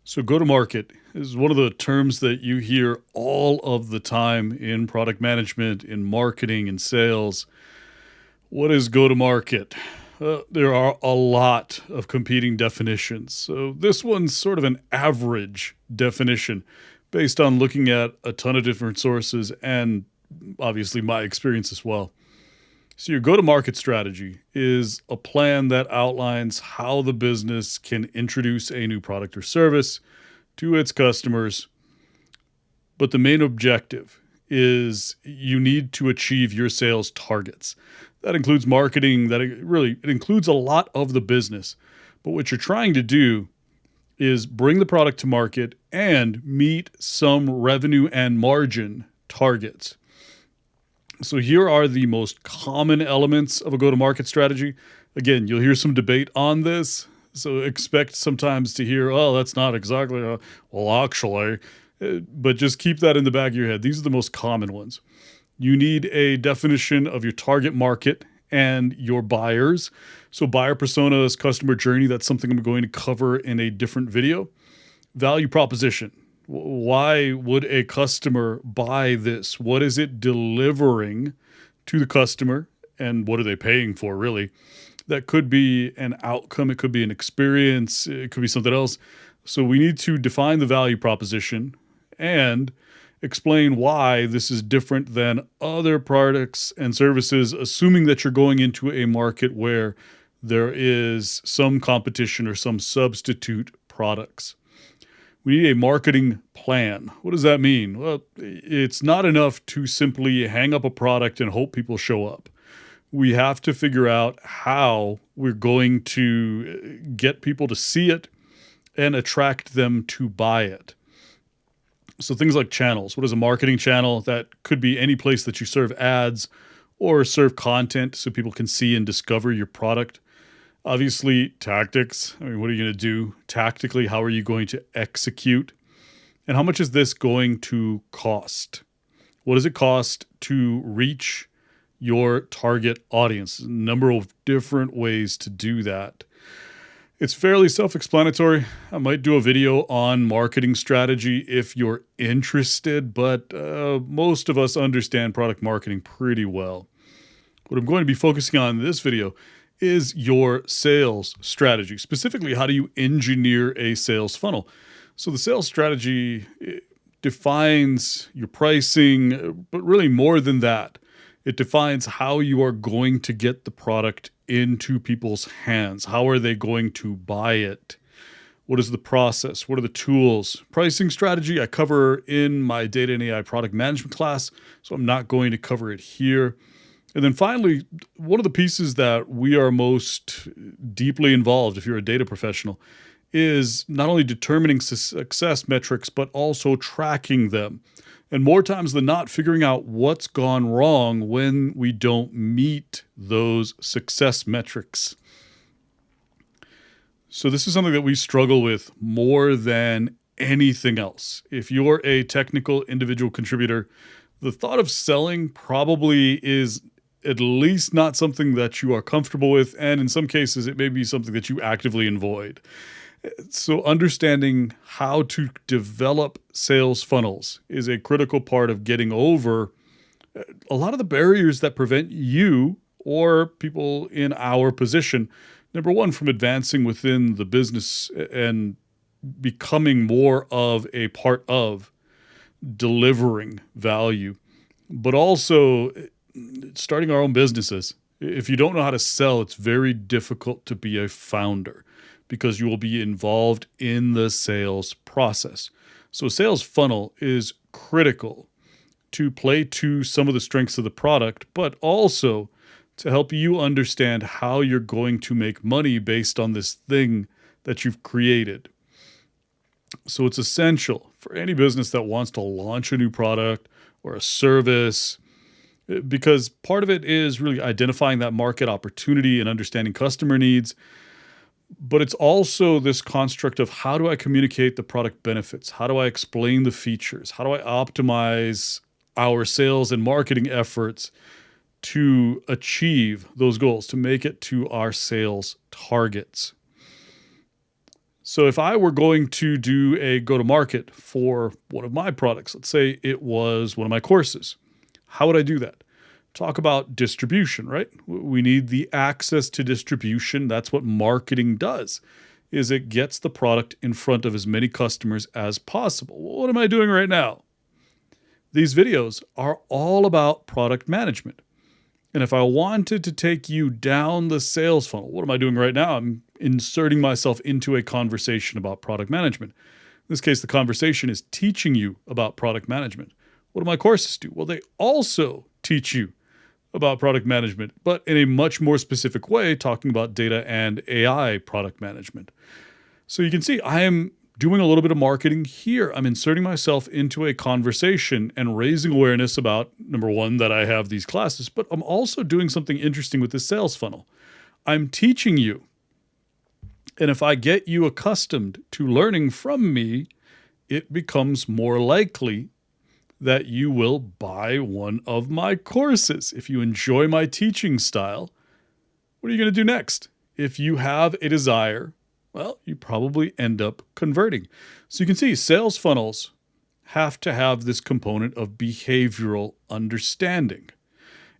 So, go to market is one of the terms that you hear all of the time in product management, in marketing, and sales. What is go to market? There are a lot of competing definitions. So, this one's sort of an average definition based on looking at a ton of different sources and obviously my experience as well. So, your go to market strategy is a plan that outlines how the business can introduce a new product or service to its customers. But the main objective is you need to achieve your sales targets. That includes marketing, it includes a lot of the business. But what you're trying to do is bring the product to market and meet some revenue and margin targets. So here are the most common elements of a go-to-market strategy. Again, you'll hear some debate on this. So expect sometimes to hear, oh, that's not exactly, well, actually. But just keep that in the back of your head. These are the most common ones. You need a definition of your target market and your buyers. So buyer personas, customer journey, that's something I'm going to cover in a different video. Value proposition. Why would a customer buy this? What is it delivering to the customer? And what are they paying for, really? That could be an outcome. It could be an experience. It could be something else. So we need to define the value proposition and explain why this is different than other products and services, assuming that you're going into a market where there is some competition or some substitute products. We need a marketing plan. What does that mean? Well, it's not enough to simply hang up a product and hope people show up. We have to figure out how we're going to get people to see it and attract them to buy it. So things like channels. What is a marketing channel? That could be any place that you serve ads or serve content so people can see and discover your product. Obviously, tactics. I mean, what are you going to do tactically? How are you going to execute? And how much is this going to cost? What does it cost to reach your target audience? A number of different ways to do that. It's fairly self-explanatory. I might do a video on marketing strategy if you're interested, but most of us understand product marketing pretty well. What I'm going to be focusing on in this video is your sales strategy. Specifically, how do you engineer a sales funnel? So the sales strategy defines your pricing, but really more than that. It defines how you are going to get the product into people's hands. How are they going to buy it? What is the process? What are the tools? Pricing strategy I cover in my data and AI product management class, so I'm not going to cover it here. And then finally, one of the pieces that we are most deeply involved, if you're a data professional, is not only determining success metrics, but also tracking them. And more times than not, figuring out what's gone wrong when we don't meet those success metrics. So this is something that we struggle with more than anything else. If you're a technical individual contributor, the thought of selling probably is at least not something that you are comfortable with, and in some cases, it may be something that you actively avoid. So understanding how to develop sales funnels is a critical part of getting over a lot of the barriers that prevent you or people in our position, number one, from advancing within the business and becoming more of a part of delivering value, but also starting our own businesses. If you don't know how to sell, it's very difficult to be a founder because you will be involved in the sales process. So a sales funnel is critical to play to some of the strengths of the product, but also to help you understand how you're going to make money based on this thing that you've created. So it's essential for any business that wants to launch a new product or a service, because part of it is really identifying that market opportunity and understanding customer needs. But it's also this construct of how do I communicate the product benefits? How do I explain the features? How do I optimize our sales and marketing efforts to achieve those goals, to make it to our sales targets? So if I were going to do a go-to-market for one of my products, let's say it was one of my courses, how would I do that? Talk about distribution, right? We need the access to distribution. That's what marketing does, is it gets the product in front of as many customers as possible. What am I doing right now? These videos are all about product management. And if I wanted to take you down the sales funnel, what am I doing right now? I'm inserting myself into a conversation about product management. In this case, the conversation is teaching you about product management. What do my courses do? Well, they also teach you about product management, but in a much more specific way, talking about data and AI product management. So you can see I am doing a little bit of marketing here. I'm inserting myself into a conversation and raising awareness about, number one, that I have these classes, but I'm also doing something interesting with this sales funnel. I'm teaching you. And if I get you accustomed to learning from me, it becomes more likely that you will buy one of my courses. If you enjoy my teaching style, what are you going to do next? If you have a desire, well, you probably end up converting. So you can see sales funnels have to have this component of behavioral understanding.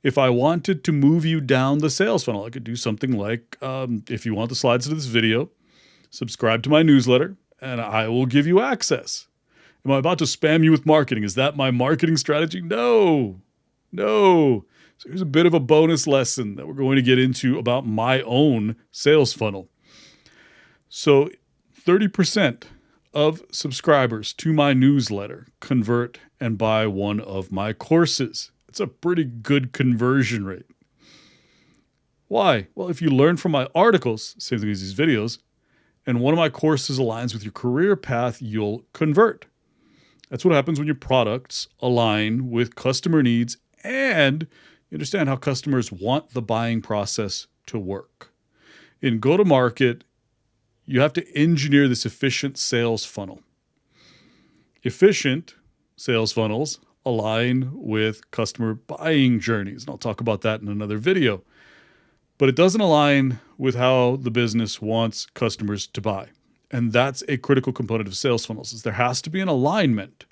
If I wanted to move you down the sales funnel, I could do something like, if you want the slides to this video, subscribe to my newsletter, and I will give you access. Am I about to spam you with marketing? Is that my marketing strategy? No. So here's a bit of a bonus lesson that we're going to get into about my own sales funnel. So 30% of subscribers to my newsletter convert and buy one of my courses. It's a pretty good conversion rate. Why? Well, if you learn from my articles, same thing as these videos, and one of my courses aligns with your career path, you'll convert. That's what happens when your products align with customer needs and you understand how customers want the buying process to work. In go-to-market, you have to engineer this efficient sales funnel. Efficient sales funnels align with customer buying journeys, and I'll talk about that in another video. But it doesn't align with how the business wants customers to buy. And that's a critical component of sales funnels, is there has to be an alignment.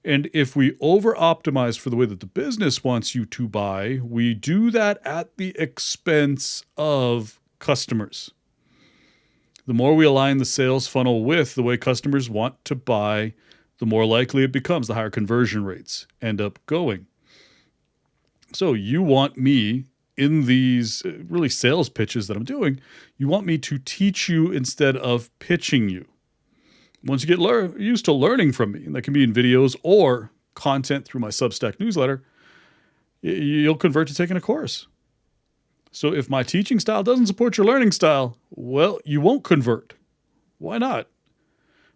And if we over-optimize for the way that the business wants you to buy, we do that at the expense of customers. The more we align the sales funnel with the way customers want to buy, the more likely it becomes, the higher conversion rates end up going. So you want me in these really sales pitches that I'm doing, you want me to teach you instead of pitching you. Once you get used to learning from me, and that can be in videos or content through my Substack newsletter, you'll convert to taking a course. So if my teaching style doesn't support your learning style, well, you won't convert. Why not?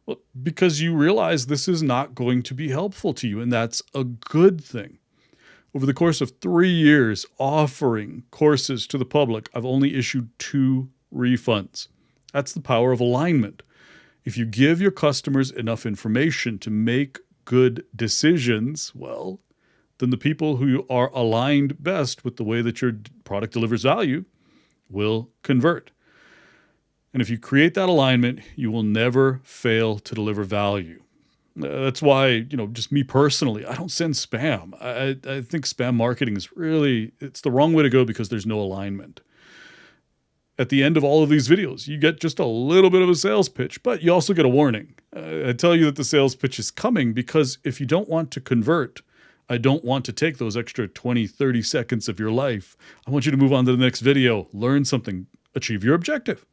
Well, because you realize this is not going to be helpful to you, and that's a good thing. Over the course of 3 years offering courses to the public, I've only issued 2 refunds. That's the power of alignment. If you give your customers enough information to make good decisions, well, then the people who are aligned best with the way that your product delivers value will convert. And if you create that alignment, you will never fail to deliver value. That's why, just me personally, I don't send spam. I think spam marketing is it's the wrong way to go because there's no alignment. At the end of all of these videos, you get just a little bit of a sales pitch, but you also get a warning. I tell you that the sales pitch is coming because if you don't want to convert, I don't want to take those extra 20, 30 seconds of your life. I want you to move on to the next video, learn something, achieve your objective.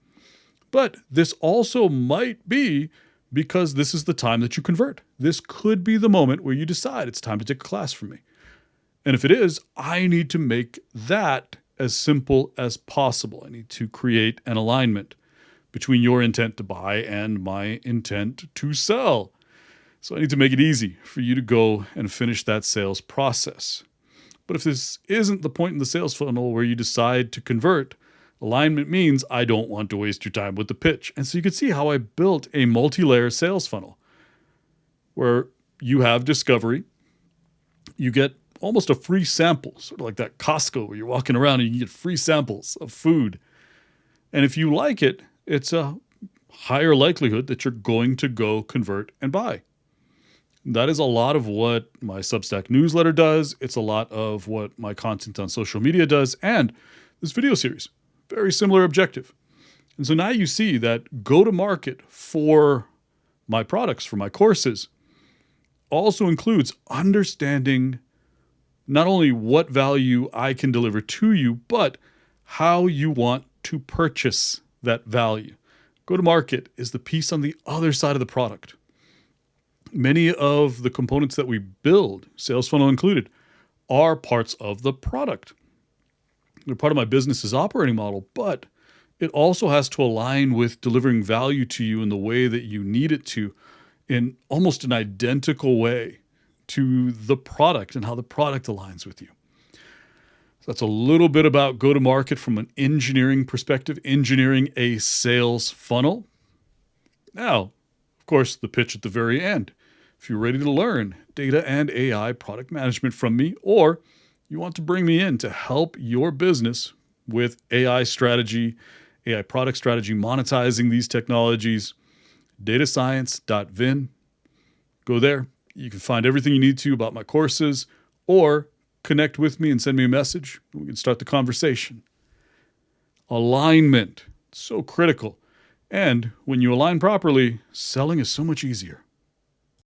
But this also might be because this is the time that you convert. This could be the moment where you decide it's time to take a class from me. And if it is, I need to make that as simple as possible. I need to create an alignment between your intent to buy and my intent to sell. So I need to make it easy for you to go and finish that sales process. But if this isn't the point in the sales funnel where you decide to convert, alignment means I don't want to waste your time with the pitch. And so you can see how I built a multi-layer sales funnel where you have discovery, you get almost a free sample, sort of like that Costco where you're walking around and you get free samples of food. And if you like it, it's a higher likelihood that you're going to go convert and buy. That is a lot of what my Substack newsletter does. It's a lot of what my content on social media does. And this video series, very similar objective. And so now you see that go to market for my products, for my courses, also includes understanding not only what value I can deliver to you, but how you want to purchase that value. Go to market is the piece on the other side of the product. Many of the components that we build, sales funnel included, are parts of the product. They're part of my business's operating model, but it also has to align with delivering value to you in the way that you need it to, in almost an identical way to the product and how the product aligns with you. So that's a little bit about go-to-market from an engineering perspective, engineering a sales funnel. Now, of course, the pitch at the very end. If you're ready to learn data and AI product management from me, or you want to bring me in to help your business with AI strategy, AI product strategy, monetizing these technologies, DataScience.vin. Go there. You can find everything you need to about my courses, or connect with me and send me a message. We can start the conversation. Alignment, so critical. And when you align properly, selling is so much easier.